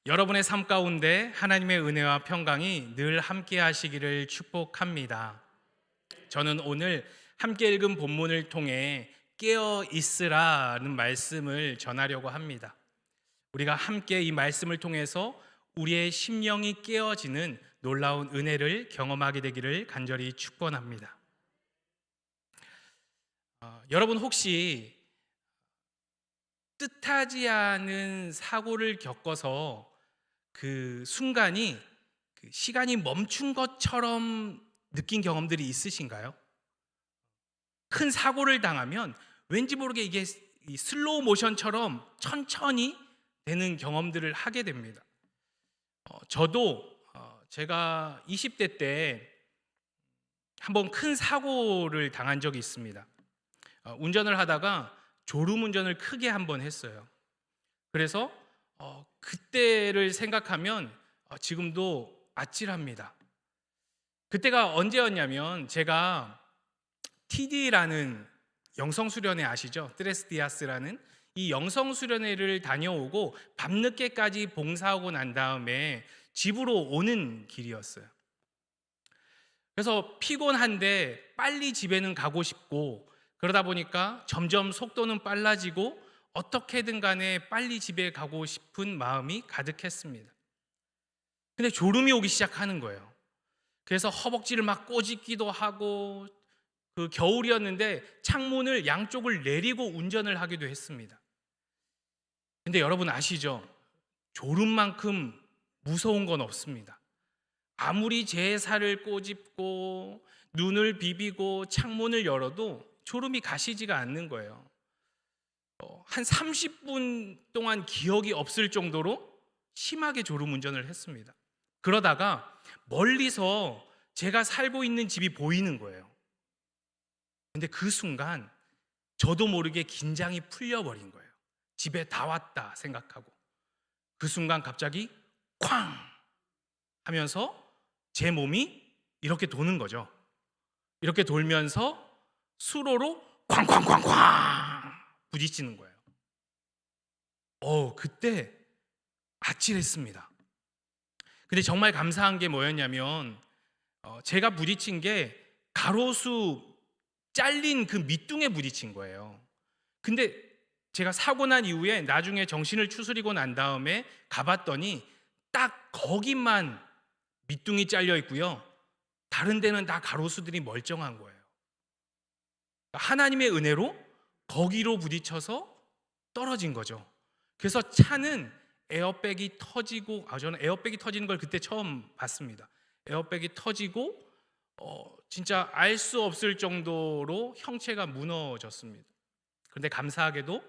여러분의 삶 가운데 하나님의 은혜와 평강이 늘 함께 하시기를 축복합니다. 저는 오늘 함께 읽은 본문을 통해 깨어 있으라는 말씀을 전하려고 합니다. 우리가 함께 이 말씀을 통해서 우리의 심령이 깨어지는 놀라운 은혜를 경험하게 되기를 간절히 축원합니다. 여러분 혹시 뜻하지 않은 사고를 겪어서 그 순간이 시간이 멈춘 것처럼 느낀 경험들이 있으신가요? 큰 사고를 당하면 왠지 모르게 이게 이 슬로우 모션처럼 천천히 되는 경험들을 하게 됩니다. 저도 제가 20대 때 한번 큰 사고를 당한 적이 있습니다. 운전을 하다가 졸음운전을 크게 한번 했어요. 그래서 그때를 생각하면 지금도 아찔합니다. 그때가 언제였냐면 제가 TD라는 영성수련회 아시죠? 트레스디아스라는 이 영성수련회를 다녀오고 밤늦게까지 봉사하고 난 다음에 집으로 오는 길이었어요. 그래서 피곤한데 빨리 집에는 가고 싶고 그러다 보니까 점점 속도는 빨라지고 어떻게든 간에 빨리 집에 가고 싶은 마음이 가득했습니다. 근데 졸음이 오기 시작하는 거예요. 그래서 허벅지를 막 꼬집기도 하고 그 겨울이었는데 창문을 양쪽을 내리고 운전을 하기도 했습니다. 근데 여러분 아시죠? 졸음만큼 무서운 건 없습니다. 아무리 제 살을 꼬집고 눈을 비비고 창문을 열어도 졸음이 가시지가 않는 거예요. 한 30분 동안 기억이 없을 정도로 심하게 졸음운전을 했습니다. 그러다가 멀리서 제가 살고 있는 집이 보이는 거예요. 근데 그 순간 저도 모르게 긴장이 풀려버린 거예요. 집에 다 왔다 생각하고 그 순간 갑자기 쾅 하면서 제 몸이 이렇게 도는 거죠. 이렇게 돌면서 수로로 쾅쾅쾅쾅 부딪히는 거예요. 그때 아찔했습니다. 근데 정말 감사한 게 뭐였냐면 제가 부딪힌 게 가로수 잘린 그 밑둥에 부딪힌 거예요. 근데 제가 사고 난 이후에 나중에 정신을 추스리고 난 다음에 가봤더니 딱 거기만 밑둥이 잘려 있고요. 다른 데는 다 가로수들이 멀쩡한 거예요. 하나님의 은혜로 거기로 부딪혀서 떨어진 거죠. 그래서 차는 에어백이 터지고 저는 에어백이 터지는 걸 그때 처음 봤습니다. 에어백이 터지고 진짜 알 수 없을 정도로 형체가 무너졌습니다. 그런데 감사하게도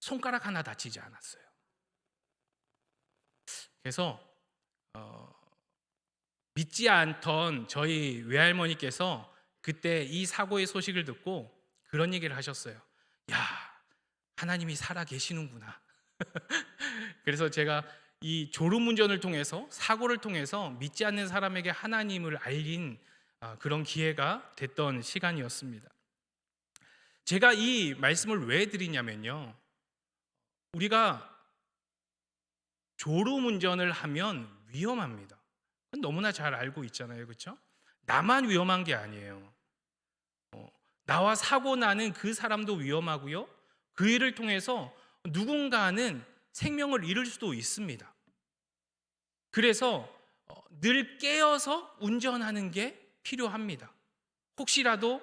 손가락 하나 다치지 않았어요. 그래서 믿지 않던 저희 외할머니께서 그때 이 사고의 소식을 듣고 그런 얘기를 하셨어요. 야, 하나님이 살아 계시는구나. 그래서 제가 이 졸음운전을 통해서 사고를 통해서 믿지 않는 사람에게 하나님을 알린 그런 기회가 됐던 시간이었습니다. 제가 이 말씀을 왜 드리냐면요, 우리가 졸음운전을 하면 위험합니다. 그건 너무나 잘 알고 있잖아요, 그렇죠? 나만 위험한 게 아니에요. 나와 사고 나는 그 사람도 위험하고요, 그 일을 통해서 누군가는 생명을 잃을 수도 있습니다. 그래서 늘 깨어서 운전하는 게 필요합니다. 혹시라도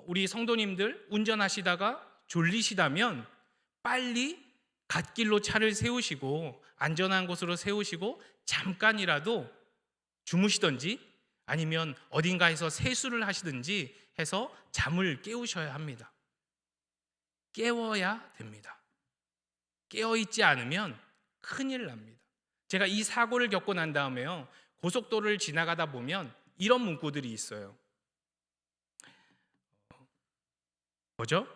우리 성도님들 운전하시다가 졸리시다면 빨리 갓길로 차를 세우시고 안전한 곳으로 세우시고 잠깐이라도 주무시든지 아니면 어딘가에서 세수를 하시든지 해서 잠을 깨우셔야 합니다. 깨워야 됩니다. 깨어있지 않으면 큰일 납니다. 제가 이 사고를 겪고 난 다음에요, 고속도로를 지나가다 보면 이런 문구들이 있어요. 뭐죠?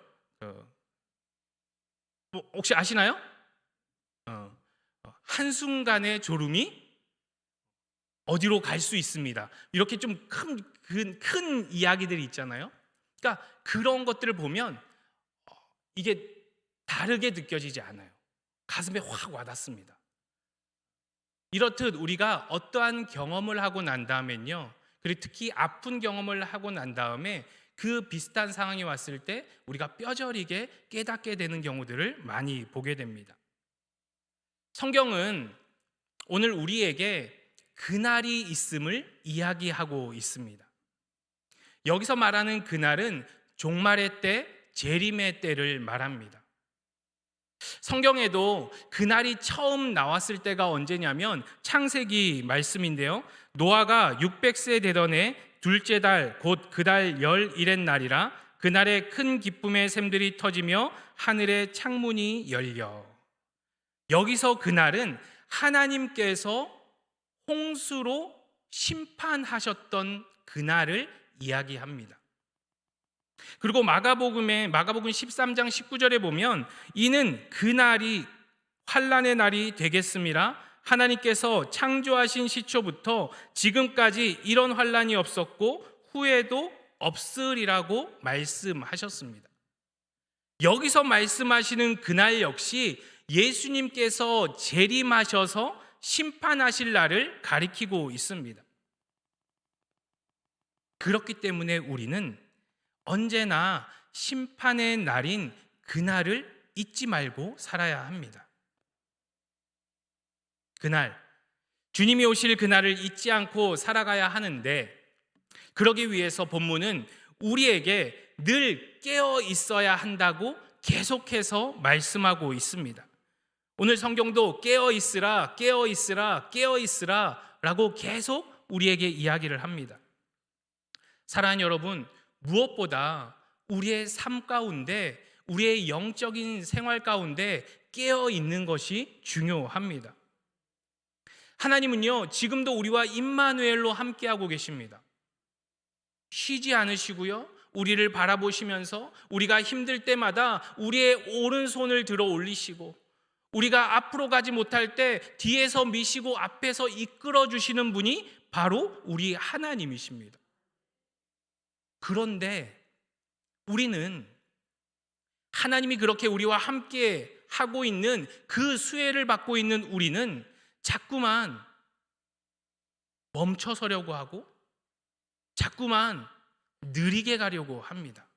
혹시 아시나요? 한순간의 졸음이 어디로 갈 수 있습니다. 이렇게 좀 큰 이야기들이 있잖아요. 그러니까 그런 것들을 보면 이게 다르게 느껴지지 않아요. 가슴에 확 와닿습니다. 이렇듯 우리가 어떠한 경험을 하고 난 다음엔요, 그리고 특히 아픈 경험을 하고 난 다음에 그 비슷한 상황이 왔을 때 우리가 뼈저리게 깨닫게 되는 경우들을 많이 보게 됩니다. 성경은 오늘 우리에게 그날이 있음을 이야기하고 있습니다. 여기서 말하는 그날은 종말의 때, 재림의 때를 말합니다. 성경에도 그날이 처음 나왔을 때가 언제냐면 창세기 말씀인데요, 노아가 600세 되던 해 둘째 달 곧 그달 열일의 날이라 그날에 큰 기쁨의 샘들이 터지며 하늘의 창문이 열려. 여기서 그날은 하나님께서 홍수로 심판하셨던 그날을 이야기합니다. 그리고 마가복음 13장 19절에 보면 이는 그날이 환난의 날이 되겠음이라 하나님께서 창조하신 시초부터 지금까지 이런 환난이 없었고 후에도 없으리라고 말씀하셨습니다. 여기서 말씀하시는 그날 역시 예수님께서 재림하셔서 심판하실 날을 가리키고 있습니다. 그렇기 때문에 우리는 언제나 심판의 날인 그날을 잊지 말고 살아야 합니다. 그날, 주님이 오실 그날을 잊지 않고 살아가야 하는데, 그러기 위해서 본문은 우리에게 늘 깨어 있어야 한다고 계속해서 말씀하고 있습니다. 오늘 성경도 깨어 있으라, 깨어 있으라, 깨어 있으라 라고 계속 우리에게 이야기를 합니다. 사랑하는 여러분, 무엇보다 우리의 삶 가운데, 우리의 영적인 생활 가운데 깨어 있는 것이 중요합니다. 하나님은요, 지금도 우리와 임마누엘로 함께하고 계십니다. 쉬지 않으시고요, 우리를 바라보시면서 우리가 힘들 때마다 우리의 오른손을 들어 올리시고, 우리가 앞으로 가지 못할 때 뒤에서 미시고 앞에서 이끌어 주시는 분이 바로 우리 하나님이십니다. 그런데 우리는 하나님이 그렇게 우리와 함께 하고 있는 그 수혜를 받고 있는 우리는 자꾸만 멈춰서려고 하고 자꾸만 느리게 가려고 합니다.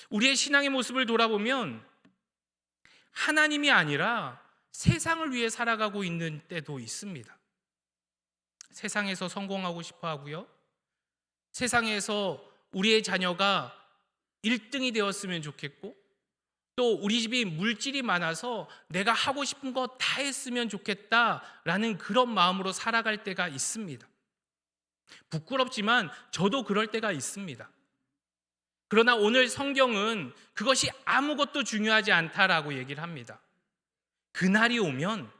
우리의 신앙의 모습을 돌아보면 하나님이 아니라 세상을 위해 살아가고 있는 때도 있습니다. 세상에서 성공하고 싶어 하고요, 세상에서 우리의 자녀가 1등이 되었으면 좋겠고, 또 우리 집이 물질이 많아서 내가 하고 싶은 거 다 했으면 좋겠다라는 그런 마음으로 살아갈 때가 있습니다. 부끄럽지만 저도 그럴 때가 있습니다. 그러나 오늘 성경은 그것이 아무것도 중요하지 않다라고 얘기를 합니다. 그날이 오면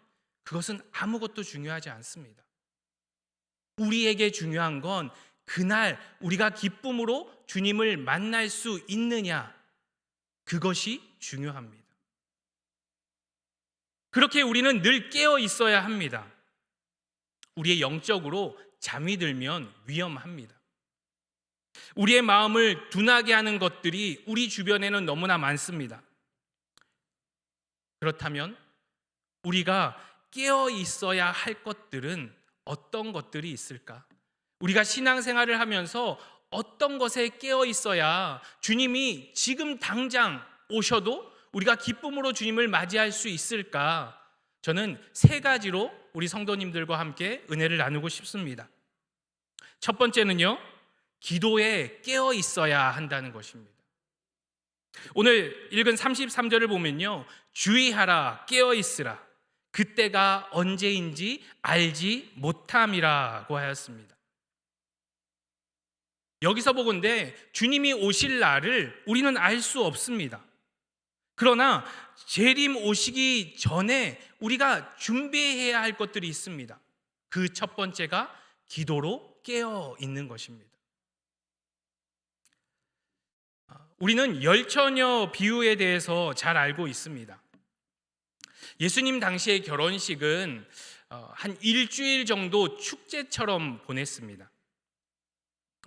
그것은 아무것도 중요하지 않습니다. 우리에게 중요한 건 그날 우리가 기쁨으로 주님을 만날 수 있느냐, 그것이 중요합니다. 그렇게 우리는 늘 깨어 있어야 합니다. 우리의 영적으로 잠이 들면 위험합니다. 우리의 마음을 둔하게 하는 것들이 우리 주변에는 너무나 많습니다. 그렇다면 우리가 깨어 있어야 할 것들은 어떤 것들이 있을까? 우리가 신앙생활을 하면서 어떤 것에 깨어 있어야 주님이 지금 당장 오셔도 우리가 기쁨으로 주님을 맞이할 수 있을까? 저는 3가지로 우리 성도님들과 함께 은혜를 나누고 싶습니다. 첫 번째는요, 기도에 깨어 있어야 한다는 것입니다. 오늘 읽은 33절을 보면요, 주의하라, 깨어 있으라, 그때가 언제인지 알지 못함이라고 하였습니다. 여기서 보건대 주님이 오실 날을 우리는 알 수 없습니다. 그러나 재림 오시기 전에 우리가 준비해야 할 것들이 있습니다. 그 첫 번째가 기도로 깨어 있는 것입니다. 우리는 열처녀 비유에 대해서 잘 알고 있습니다. 예수님 당시의 결혼식은 한 일주일 정도 축제처럼 보냈습니다.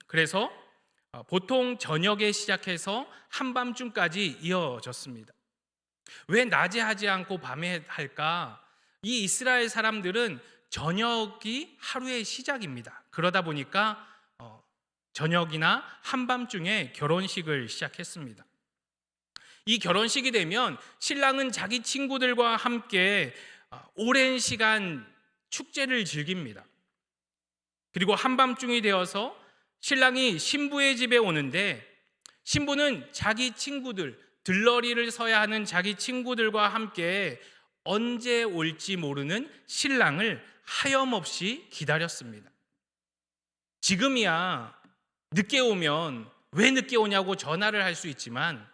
그래서 보통 저녁에 시작해서 한밤중까지 이어졌습니다. 왜 낮에 하지 않고 밤에 할까? 이 이스라엘 사람들은 저녁이 하루의 시작입니다. 그러다 보니까 저녁이나 한밤중에 결혼식을 시작했습니다. 이 결혼식이 되면 신랑은 자기 친구들과 함께 오랜 시간 축제를 즐깁니다. 그리고 한밤중이 되어서 신랑이 신부의 집에 오는데, 신부는 자기 친구들, 들러리를 서야 하는 자기 친구들과 함께 언제 올지 모르는 신랑을 하염없이 기다렸습니다. 지금이야 늦게 오면 왜 늦게 오냐고 전화를 할 수 있지만,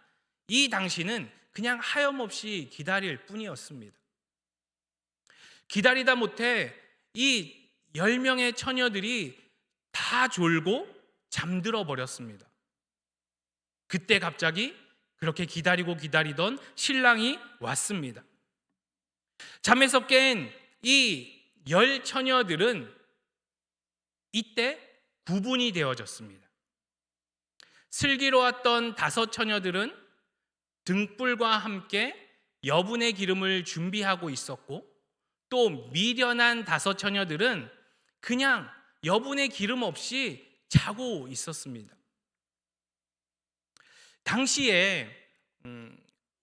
이 당시는 그냥 하염없이 기다릴 뿐이었습니다. 기다리다 못해 이 10명의 처녀들이 다 졸고 잠들어 버렸습니다. 그때 갑자기 그렇게 기다리던 신랑이 왔습니다. 잠에서 깬 이 10 처녀들은 이때 구분이 되어졌습니다. 슬기로웠던 5 처녀들은 등불과 함께 여분의 기름을 준비하고 있었고, 또 미련한 5 처녀들은 그냥 여분의 기름 없이 자고 있었습니다. 당시에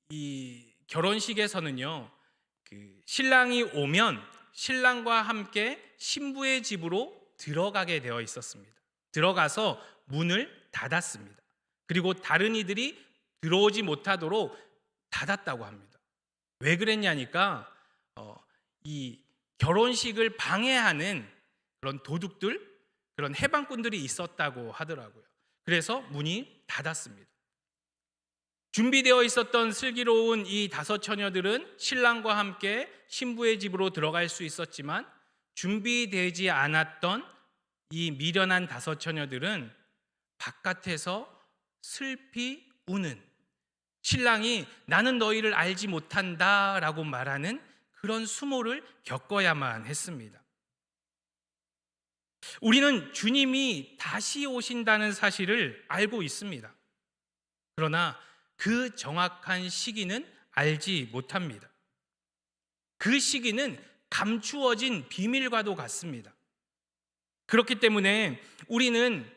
이 결혼식에서는요, 신랑이 오면 신랑과 함께 신부의 집으로 들어가게 되어 있었습니다. 들어가서 문을 닫았습니다. 그리고 다른 이들이 들어오지 못하도록 닫았다고 합니다. 왜 그랬냐니까 이 결혼식을 방해하는 그런 도둑들, 그런 해방꾼들이 있었다고 하더라고요. 그래서 문이 닫았습니다. 준비되어 있었던 슬기로운 이 5 처녀들은 신랑과 함께 신부의 집으로 들어갈 수 있었지만, 준비되지 않았던 이 미련한 5 처녀들은 바깥에서 슬피 우는, 신랑이 나는 너희를 알지 못한다 라고 말하는 그런 수모를 겪어야만 했습니다. 우리는 주님이 다시 오신다는 사실을 알고 있습니다. 그러나 그 정확한 시기는 알지 못합니다. 그 시기는 감추어진 비밀과도 같습니다. 그렇기 때문에 우리는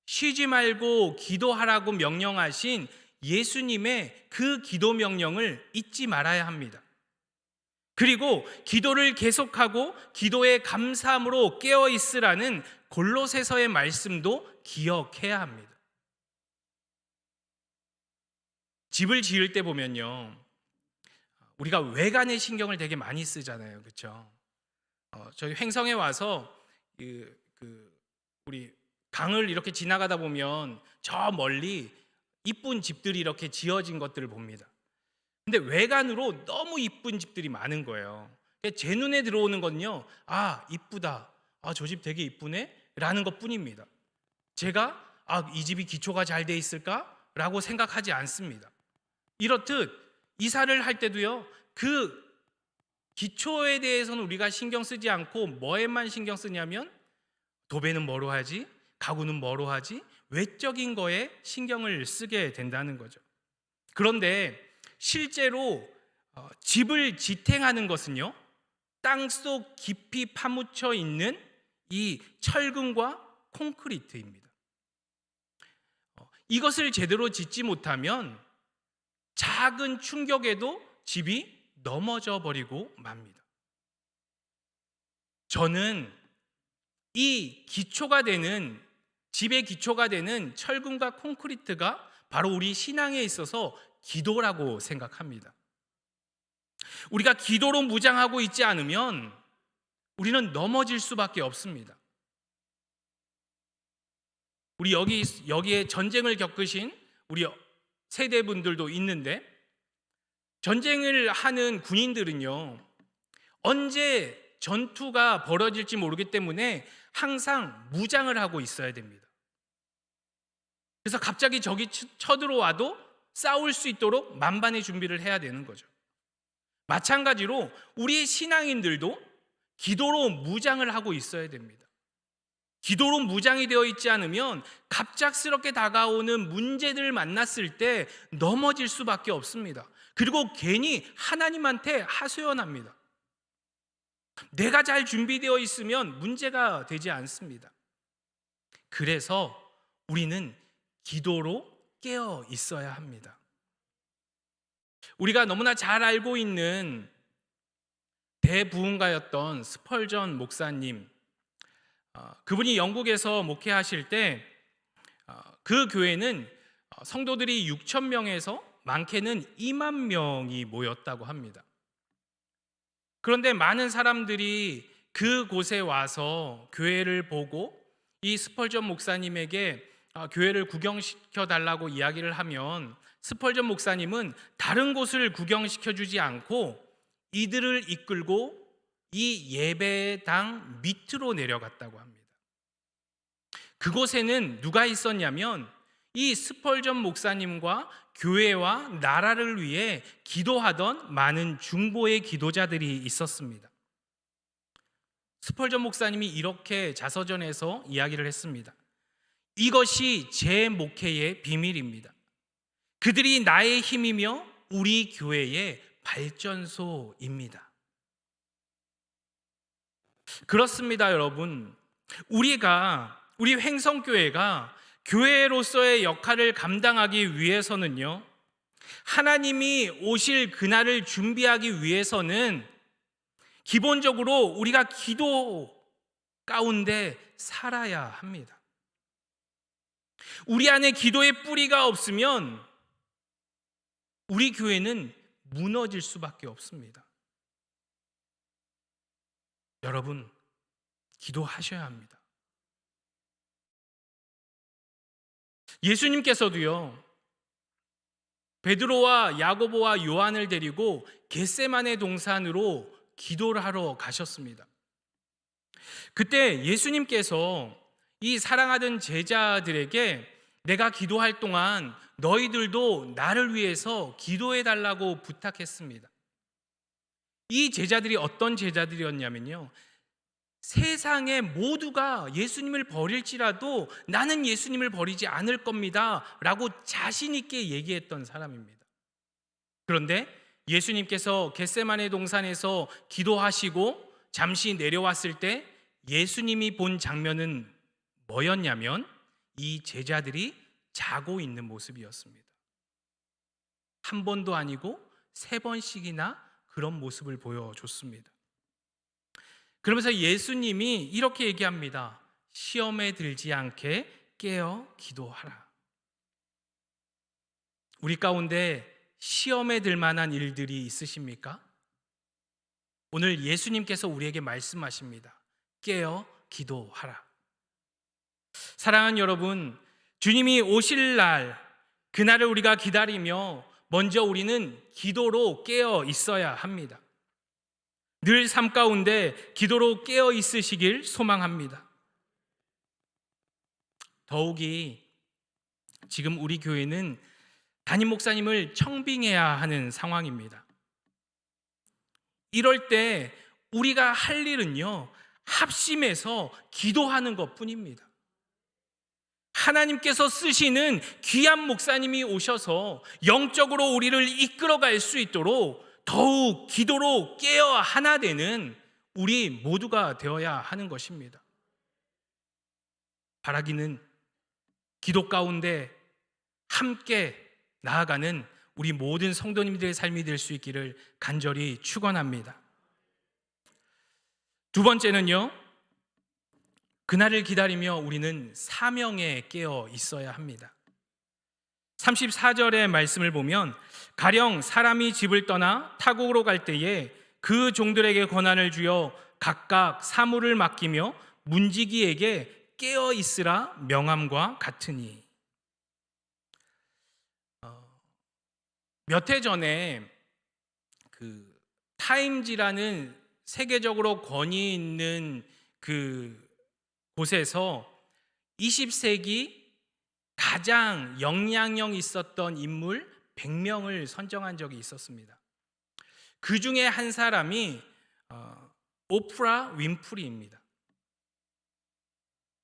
쉬지 말고 기도하라고 명령하신 예수님의 그 기도 명령을 잊지 말아야 합니다. 그리고 기도를 계속하고 기도에 감사함으로 깨어 있으라는 골로새서의 말씀도 기억해야 합니다. 집을 지을 때 보면요, 우리가 외관에 신경을 되게 많이 쓰잖아요, 그렇죠? 저희 횡성에 와서 우리 강을 이렇게 지나가다 보면 저 멀리 이쁜 집들이 이렇게 지어진 것들을 봅니다. 근데 외관으로 너무 이쁜 집들이 많은 거예요. 제 눈에 들어오는 건요, 아 이쁘다, 저 집 되게 이쁘네 라는 것 뿐입니다. 제가 이 집이 기초가 잘 돼 있을까? 라고 생각하지 않습니다. 이렇듯 이사를 할 때도요, 그 기초에 대해서는 우리가 신경 쓰지 않고 뭐에만 신경 쓰냐면, 도배는 뭐로 하지? 가구는 뭐로 하지? 외적인 거에 신경을 쓰게 된다는 거죠. 그런데 실제로 집을 지탱하는 것은요, 땅속 깊이 파묻혀 있는 이 철근과 콘크리트입니다. 이것을 제대로 짓지 못하면 작은 충격에도 집이 넘어져 버리고 맙니다. 저는 이 기초가 되는, 집의 기초가 되는 철근과 콘크리트가 바로 우리 신앙에 있어서 기도라고 생각합니다. 우리가 기도로 무장하고 있지 않으면 우리는 넘어질 수밖에 없습니다. 우리 여기에 전쟁을 겪으신 우리 세대분들도 있는데, 전쟁을 하는 군인들은요, 언제 전투가 벌어질지 모르기 때문에 항상 무장을 하고 있어야 됩니다. 그래서 갑자기 적이 쳐들어와도 싸울 수 있도록 만반의 준비를 해야 되는 거죠. 마찬가지로 우리의 신앙인들도 기도로 무장을 하고 있어야 됩니다. 기도로 무장이 되어 있지 않으면 갑작스럽게 다가오는 문제들을 만났을 때 넘어질 수밖에 없습니다. 그리고 괜히 하나님한테 하소연합니다. 내가 잘 준비되어 있으면 문제가 되지 않습니다. 그래서 우리는 기도로 깨어 있어야 합니다. 우리가 너무나 잘 알고 있는 대부흥가였던 스펄전 목사님, 그분이 영국에서 목회하실 때 그 교회는 성도들이 6천 명에서 많게는 2만 명이 모였다고 합니다. 그런데 많은 사람들이 그곳에 와서 교회를 보고 이 스펄전 목사님에게 교회를 구경시켜 달라고 이야기를 하면 스펄전 목사님은 다른 곳을 구경시켜 주지 않고 이들을 이끌고 이 예배당 밑으로 내려갔다고 합니다. 그곳에는 누가 있었냐면 이 스펄전 목사님과 교회와 나라를 위해 기도하던 많은 중보의 기도자들이 있었습니다. 스펄전 목사님이 이렇게 자서전에서 이야기를 했습니다. 이것이 제 목회의 비밀입니다. 그들이 나의 힘이며 우리 교회의 발전소입니다. 그렇습니다, 여러분. 우리 횡성교회가 교회로서의 역할을 감당하기 위해서는요, 하나님이 오실 그날을 준비하기 위해서는 기본적으로 우리가 기도 가운데 살아야 합니다. 우리 안에 기도의 뿌리가 없으면 우리 교회는 무너질 수밖에 없습니다. 여러분, 기도하셔야 합니다. 예수님께서도요, 베드로와 야고보와 요한을 데리고 겟세마네 동산으로 기도를 하러 가셨습니다. 그때 예수님께서 이 사랑하던 제자들에게 내가 기도할 동안 너희들도 나를 위해서 기도해 달라고 부탁했습니다. 이 제자들이 어떤 제자들이었냐면요, 세상의 모두가 예수님을 버릴지라도 나는 예수님을 버리지 않을 겁니다 라고 자신 있게 얘기했던 사람입니다. 그런데 예수님께서 겟세마네 동산에서 기도하시고 잠시 내려왔을 때 예수님이 본 장면은 뭐였냐면 이 제자들이 자고 있는 모습이었습니다. 한 번도 아니고 3번씩이나 그런 모습을 보여줬습니다. 그러면서 예수님이 이렇게 얘기합니다. 시험에 들지 않게 깨어 기도하라. 우리 가운데 시험에 들 만한 일들이 있으십니까? 오늘 예수님께서 우리에게 말씀하십니다. 깨어 기도하라. 사랑하는 여러분, 주님이 오실 날, 그날을 우리가 기다리며 먼저 우리는 기도로 깨어 있어야 합니다. 늘 삶 가운데 기도로 깨어 있으시길 소망합니다. 더욱이 지금 우리 교회는 담임 목사님을 청빙해야 하는 상황입니다. 이럴 때 우리가 할 일은요, 합심해서 기도하는 것뿐입니다. 하나님께서 쓰시는 귀한 목사님이 오셔서 영적으로 우리를 이끌어갈 수 있도록 더욱 기도로 깨어 하나 되는 우리 모두가 되어야 하는 것입니다. 바라기는 기도 가운데 함께 나아가는 우리 모든 성도님들의 삶이 될 수 있기를 간절히 축원합니다. 두 번째는요, 그날을 기다리며 우리는 사명에 깨어 있어야 합니다. 34절의 말씀을 보면 가령 사람이 집을 떠나 타국으로 갈 때에 그 종들에게 권한을 주어 각각 사물을 맡기며 문지기에게 깨어 있으라 명함과 같으니. 몇 해 전에 그 타임지라는 세계적으로 권위 있는 그 곳에서 20세기 가장 영향력 있었던 인물 100명을 선정한 적이 있었습니다. 그 중에 한 사람이 오프라 윈프리입니다.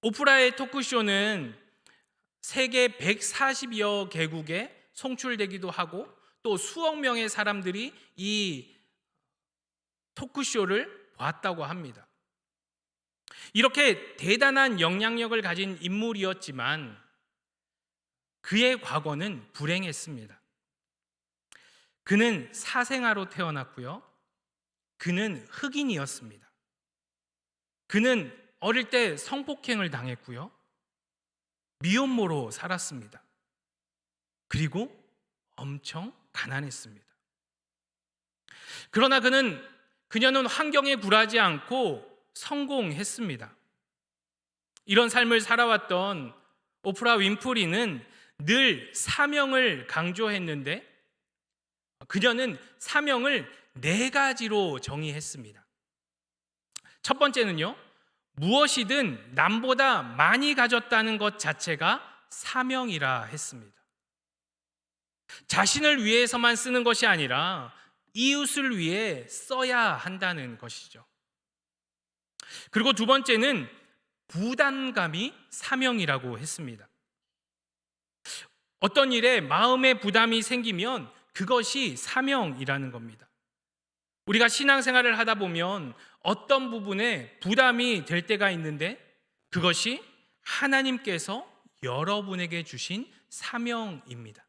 오프라의 토크쇼는 세계 140여 개국에 송출되기도 하고 또 수억 명의 사람들이 이 토크쇼를 보았다고 합니다. 이렇게 대단한 영향력을 가진 인물이었지만 그의 과거는 불행했습니다. 그는 사생아로 태어났고요. 그는 흑인이었습니다. 그는 어릴 때 성폭행을 당했고요. 미혼모로 살았습니다. 그리고 엄청 가난했습니다. 그러나 그녀는 환경에 굴하지 않고 성공했습니다. 이런 삶을 살아왔던 오프라 윈프리는 늘 사명을 강조했는데 그녀는 사명을 4가지로 정의했습니다. 첫 번째는요, 무엇이든 남보다 많이 가졌다는 것 자체가 사명이라 했습니다. 자신을 위해서만 쓰는 것이 아니라 이웃을 위해 써야 한다는 것이죠. 그리고 두 번째는 부담감이 사명이라고 했습니다. 어떤 일에 마음의 부담이 생기면 그것이 사명이라는 겁니다. 우리가 신앙생활을 하다 보면 어떤 부분에 부담이 될 때가 있는데 그것이 하나님께서 여러분에게 주신 사명입니다.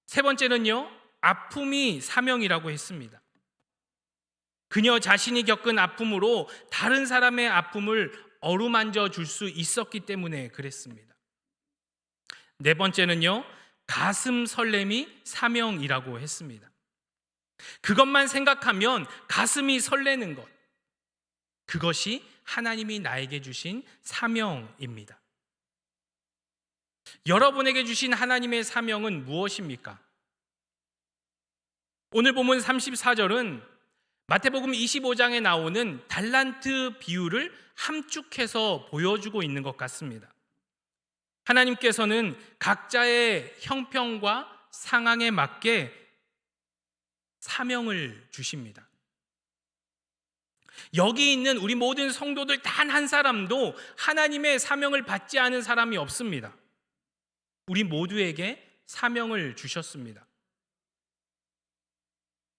세 번째는요, 아픔이 사명이라고 했습니다. 그녀 자신이 겪은 아픔으로 다른 사람의 아픔을 어루만져 줄 수 있었기 때문에 그랬습니다. 네 번째는요, 가슴 설렘이 사명이라고 했습니다. 그것만 생각하면 가슴이 설레는 것, 그것이 하나님이 나에게 주신 사명입니다. 여러분에게 주신 하나님의 사명은 무엇입니까? 오늘 본문 34절은 마태복음 25장에 나오는 달란트 비유를 함축해서 보여주고 있는 것 같습니다. 하나님께서는 각자의 형편과 상황에 맞게 사명을 주십니다. 여기 있는 우리 모든 성도들 단 한 사람도 하나님의 사명을 받지 않은 사람이 없습니다. 우리 모두에게 사명을 주셨습니다.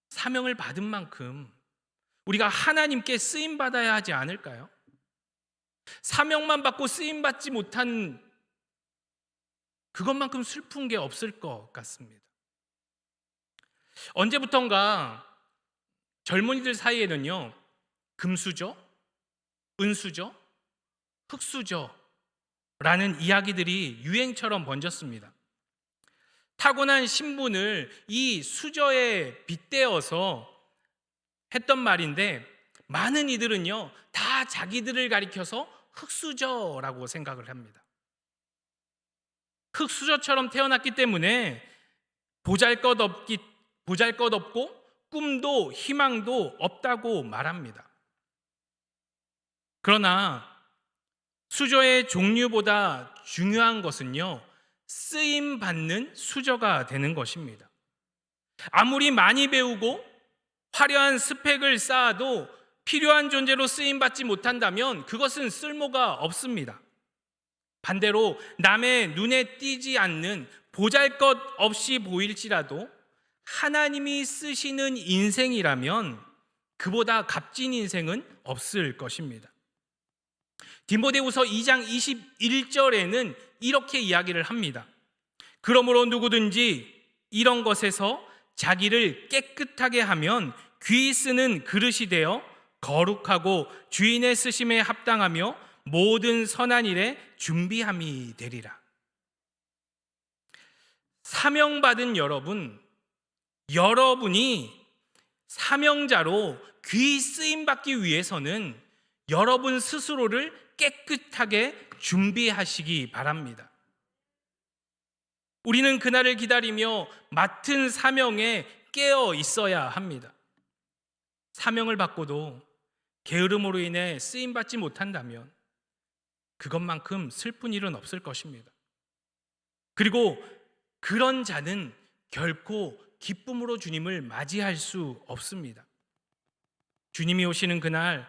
사명을 받은 만큼 우리가 하나님께 쓰임받아야 하지 않을까요? 사명만 받고 쓰임받지 못한 그것만큼 슬픈 게 없을 것 같습니다. 언제부턴가 젊은이들 사이에는요, 금수저, 은수저, 흙수저라는 이야기들이 유행처럼 번졌습니다. 타고난 신분을 이 수저에 빗대어서 했던 말인데 많은 이들은요, 다 자기들을 가리켜서 흙수저라고 생각을 합니다. 흙수저처럼 태어났기 때문에 보잘것없고 꿈도 희망도 없다고 말합니다. 그러나 수저의 종류보다 중요한 것은요, 쓰임 받는 수저가 되는 것입니다. 아무리 많이 배우고 화려한 스펙을 쌓아도 필요한 존재로 쓰임 받지 못한다면 그것은 쓸모가 없습니다. 반대로 남의 눈에 띄지 않는 보잘것없이 보일지라도 하나님이 쓰시는 인생이라면 그보다 값진 인생은 없을 것입니다. 디모데후서 2장 21절에는 이렇게 이야기를 합니다. 그러므로 누구든지 이런 것에서 자기를 깨끗하게 하면 귀 쓰는 그릇이 되어 거룩하고 주인의 쓰심에 합당하며 모든 선한 일에 준비함이 되리라. 사명받은 여러분이 사명자로 귀 쓰임받기 위해서는 여러분 스스로를 깨끗하게 준비하시기 바랍니다. 우리는 그날을 기다리며 맡은 사명에 깨어 있어야 합니다. 사명을 받고도 게으름으로 인해 쓰임받지 못한다면 그것만큼 슬픈 일은 없을 것입니다. 그리고 그런 자는 결코 기쁨으로 주님을 맞이할 수 없습니다. 주님이 오시는 그날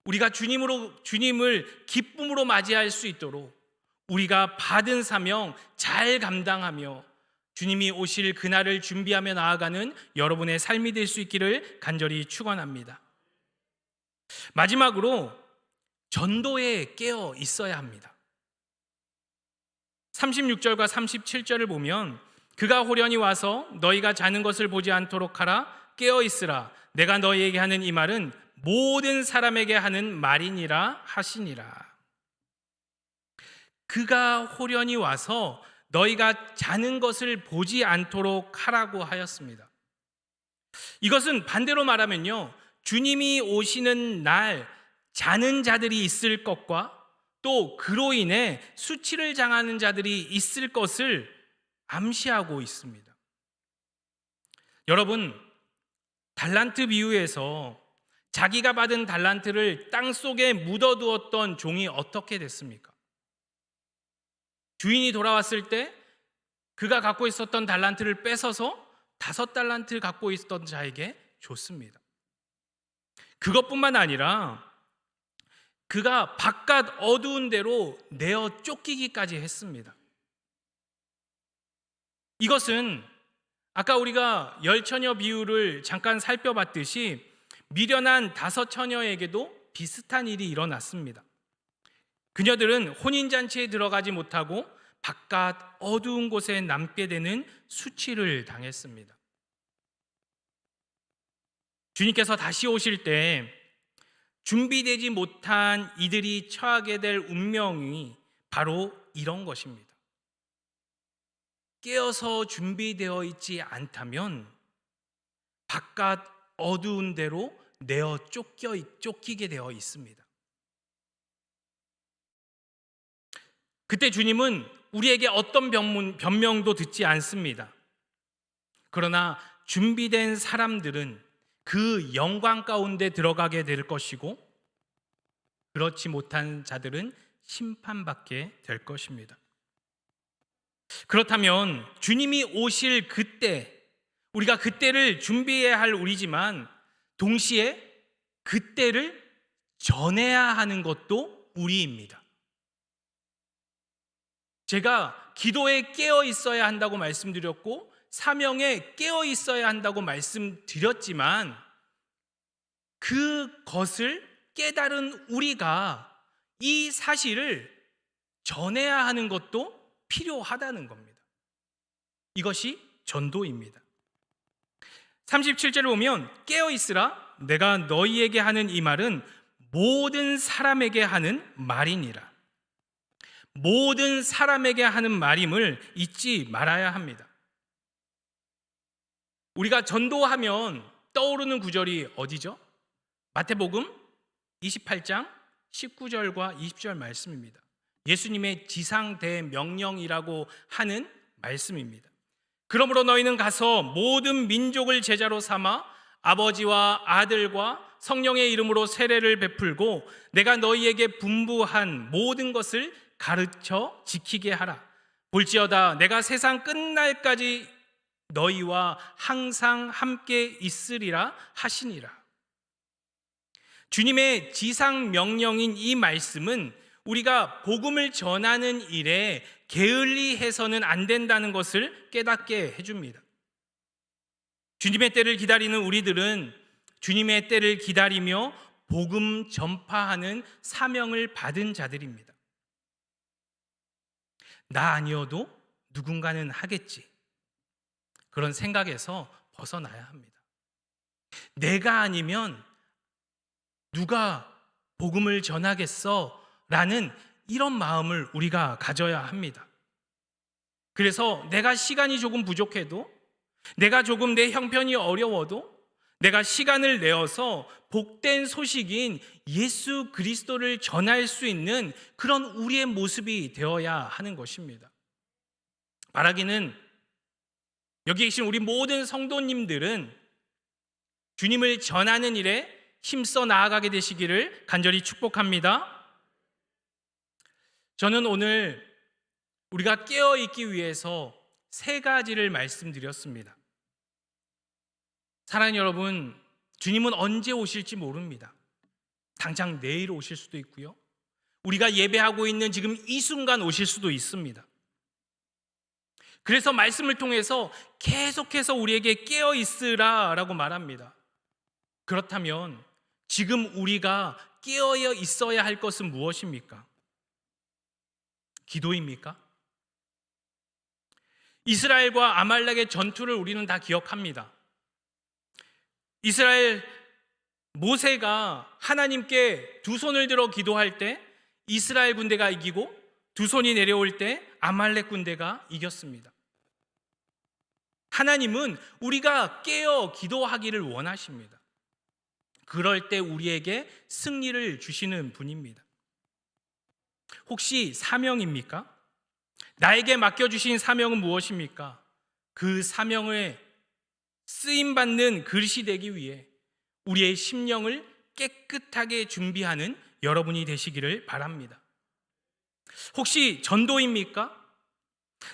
우리가 주님을 기쁨으로 맞이할 수 있도록 우리가 받은 사명 잘 감당하며 주님이 오실 그날을 준비하며 나아가는 여러분의 삶이 될 수 있기를 간절히 축원합니다. 마지막으로 전도에 깨어 있어야 합니다. 36절과 37절을 보면 그가 호련히 와서 너희가 자는 것을 보지 않도록 하라. 깨어 있으라. 내가 너희에게 하는 이 말은 모든 사람에게 하는 말이니라 하시니라. 그가 호련히 와서 너희가 자는 것을 보지 않도록 하라고 하였습니다. 이것은 반대로 말하면요, 주님이 오시는 날 자는 자들이 있을 것과 또 그로 인해 수치를 당하는 자들이 있을 것을 암시하고 있습니다. 여러분, 달란트 비유에서 자기가 받은 달란트를 땅속에 묻어두었던 종이 어떻게 됐습니까? 주인이 돌아왔을 때 그가 갖고 있었던 달란트를 뺏어서 5달란트 갖고 있었던 자에게 줬습니다. 그것뿐만 아니라 그가 바깥 어두운 데로 내어 쫓기기까지 했습니다. 이것은 아까 우리가 10처녀 비유를 잠깐 살펴봤듯이 미련한 5처녀에게도 비슷한 일이 일어났습니다. 그녀들은 혼인잔치에 들어가지 못하고 바깥 어두운 곳에 남게 되는 수치를 당했습니다. 주님께서 다시 오실 때 준비되지 못한 이들이 처하게 될 운명이 바로 이런 것입니다. 깨어서 준비되어 있지 않다면 바깥 어두운 데로 내어 쫓기게 되어 있습니다. 그때 주님은 우리에게 어떤 변명도 듣지 않습니다. 그러나 준비된 사람들은 그 영광 가운데 들어가게 될 것이고 그렇지 못한 자들은 심판받게 될 것입니다. 그렇다면 주님이 오실 그때, 우리가 그때를 준비해야 할 우리지만 동시에 그때를 전해야 하는 것도 우리입니다. 제가 기도에 깨어 있어야 한다고 말씀드렸고 사명에 깨어 있어야 한다고 말씀드렸지만 그것을 깨달은 우리가 이 사실을 전해야 하는 것도 필요하다는 겁니다. 이것이 전도입니다. 37절을 보면 깨어 있으라. 내가 너희에게 하는 이 말은 모든 사람에게 하는 말이니라. 모든 사람에게 하는 말임을 잊지 말아야 합니다. 우리가 전도하면 떠오르는 구절이 어디죠? 마태복음 28장 19절과 20절 말씀입니다. 예수님의 지상대명령이라고 하는 말씀입니다. 그러므로 너희는 가서 모든 민족을 제자로 삼아 아버지와 아들과 성령의 이름으로 세례를 베풀고 내가 너희에게 분부한 모든 것을 가르쳐 지키게 하라. 볼지어다 내가 세상 끝날까지 너희와 항상 함께 있으리라 하시니라. 주님의 지상 명령인 이 말씀은 우리가 복음을 전하는 일에 게을리해서는 안 된다는 것을 깨닫게 해줍니다. 주님의 때를 기다리는 우리들은 주님의 때를 기다리며 복음 전파하는 사명을 받은 자들입니다. 나 아니어도 누군가는 하겠지. 그런 생각에서 벗어나야 합니다. 내가 아니면 누가 복음을 전하겠어? 라는 이런 마음을 우리가 가져야 합니다. 그래서 내가 시간이 조금 부족해도, 내가 조금 내 형편이 어려워도 내가 시간을 내어서 복된 소식인 예수 그리스도를 전할 수 있는 그런 우리의 모습이 되어야 하는 것입니다. 말하기는 여기 계신 우리 모든 성도님들은 주님을 전하는 일에 힘써 나아가게 되시기를 간절히 축복합니다. 저는 오늘 우리가 깨어있기 위해서 3가지를 말씀드렸습니다. 사랑하는 여러분, 주님은 언제 오실지 모릅니다. 당장 내일 오실 수도 있고요. 우리가 예배하고 있는 지금 이 순간 오실 수도 있습니다. 그래서 말씀을 통해서 계속해서 우리에게 깨어있으라라고 말합니다. 그렇다면 지금 우리가 깨어 있어야 할 것은 무엇입니까? 기도입니까? 이스라엘과 아말렉의 전투를 우리는 다 기억합니다. 이스라엘 모세가 하나님께 두 손을 들어 기도할 때 이스라엘 군대가 이기고, 두 손이 내려올 때 아말렉 군대가 이겼습니다. 하나님은 우리가 깨어 기도하기를 원하십니다. 그럴 때 우리에게 승리를 주시는 분입니다. 혹시 사명입니까? 나에게 맡겨주신 사명은 무엇입니까? 그 사명에 쓰임받는 그릇이 되기 위해 우리의 심령을 깨끗하게 준비하는 여러분이 되시기를 바랍니다. 혹시 전도입니까?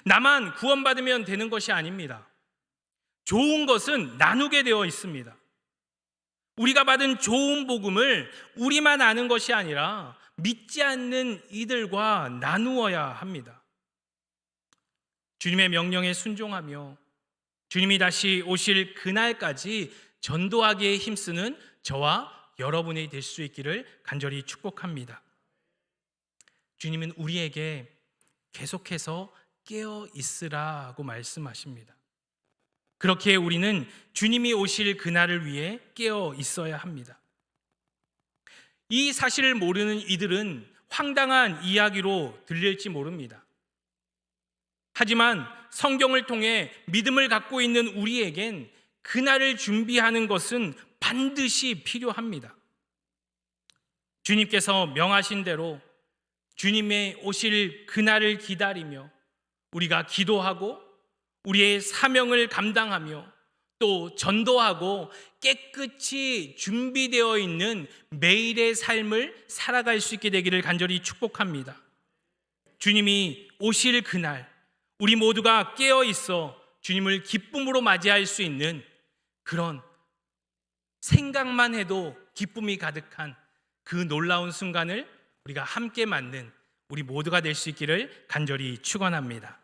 나만 구원받으면 되는 것이 아닙니다. 좋은 것은 나누게 되어 있습니다. 우리가 받은 좋은 복음을 우리만 아는 것이 아니라 믿지 않는 이들과 나누어야 합니다. 주님의 명령에 순종하며 주님이 다시 오실 그날까지 전도하기에 힘쓰는 저와 여러분이 될 수 있기를 간절히 축복합니다. 주님은 우리에게 계속해서 깨어 있으라고 말씀하십니다. 그렇게 우리는 주님이 오실 그날을 위해 깨어 있어야 합니다. 이 사실을 모르는 이들은 황당한 이야기로 들릴지 모릅니다. 하지만 성경을 통해 믿음을 갖고 있는 우리에겐 그날을 준비하는 것은 반드시 필요합니다. 주님께서 명하신 대로 주님의 오실 그날을 기다리며 우리가 기도하고 우리의 사명을 감당하며 또 전도하고 깨끗이 준비되어 있는 매일의 삶을 살아갈 수 있게 되기를 간절히 축복합니다. 주님이 오실 그날 우리 모두가 깨어 있어 주님을 기쁨으로 맞이할 수 있는 그런 생각만 해도 기쁨이 가득한 그 놀라운 순간을 우리가 함께 맞는 우리 모두가 될 수 있기를 간절히 축원합니다.